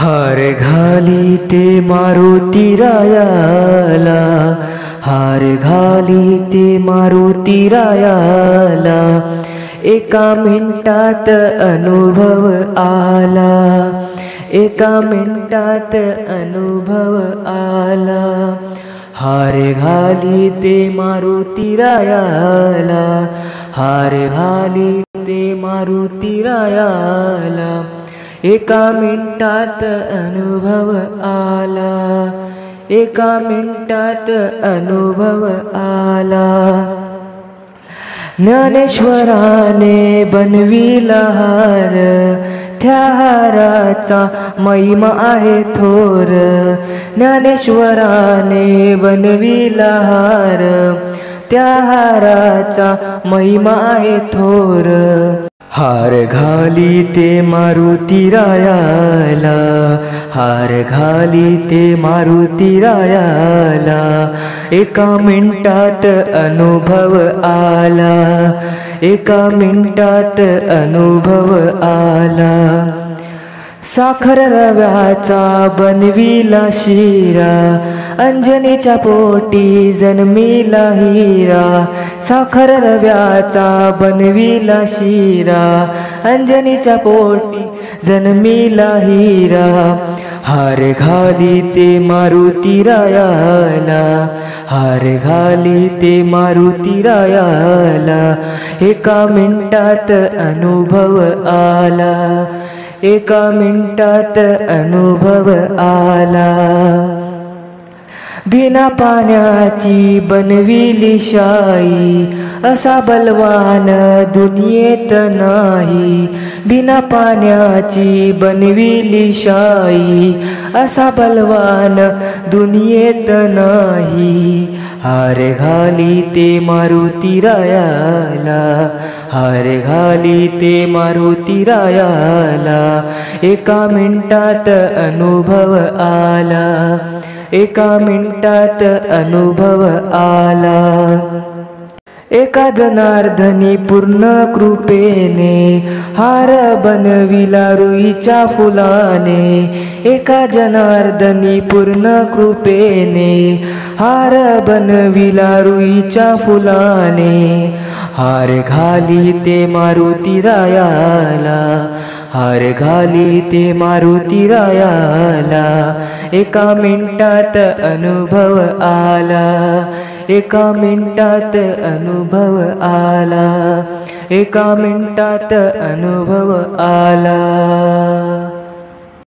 हार घाली ते मारुती रायाला, हार घाली ते मारुती रायाला, एका मिनिटात अनुभव आला, एका मिनिटात अनुभव आला। हार घाली ते मारुती रायाला, हार घाली ते मारुती रायाला, एका मिनिटात अनुभव आला, एका मिनिटात अनुभव आला। ज्ञानेश्वराने बनविला हार, त्या हाराचा महिमा आहे थोर, ज्ञानेश्वराने बनविला हार, त्या हाराचा महिमा आहे थोर। हार घाली ते मारुती रायाला, हार घाली ते मारुती रायाला, एका मिनिटात अनुभव आला, एका मिनिटात अनुभव आला। साखर रव्याचा बनविला शिरा, अंजनीच्या पोटी जन्मिला हिरा, साखर रव्याचा बनविला शिरा, अंजनीच्या पोटी जन्मिला हिरा। हार घाली ते मारुती रायाला, हार घाली ते मारुती रायाला, एका मिनिटात अनुभव आला, एका मिनिटात अनुभव आला। बिना पाण्याची बनविली शाई, असा बलवान दुनियेत नाही, बिना पाण्याची बनविली शाई, असा बलवान दुनियेत नाही। हार घाली ते मारुती रायाला, हार घाली ते मारुती रायाला, एका मिनिटात अनुभव आला, एका मिनिटात अनुभव आला। एका जनार्दनी पूर्ण कृपेने हार बनविला रुईच्या फुलाने, एका जनार्दनी पूर्ण कृपेने हार बनविला रुईच्या फुलाने। हार घाली ते मारुती रायाला, हार घाली ते मारुती रायाला, एका मिनिटात अनुभव आला, एका मिनिटात अनुभव आला, एका मिनिटात अनुभव आला।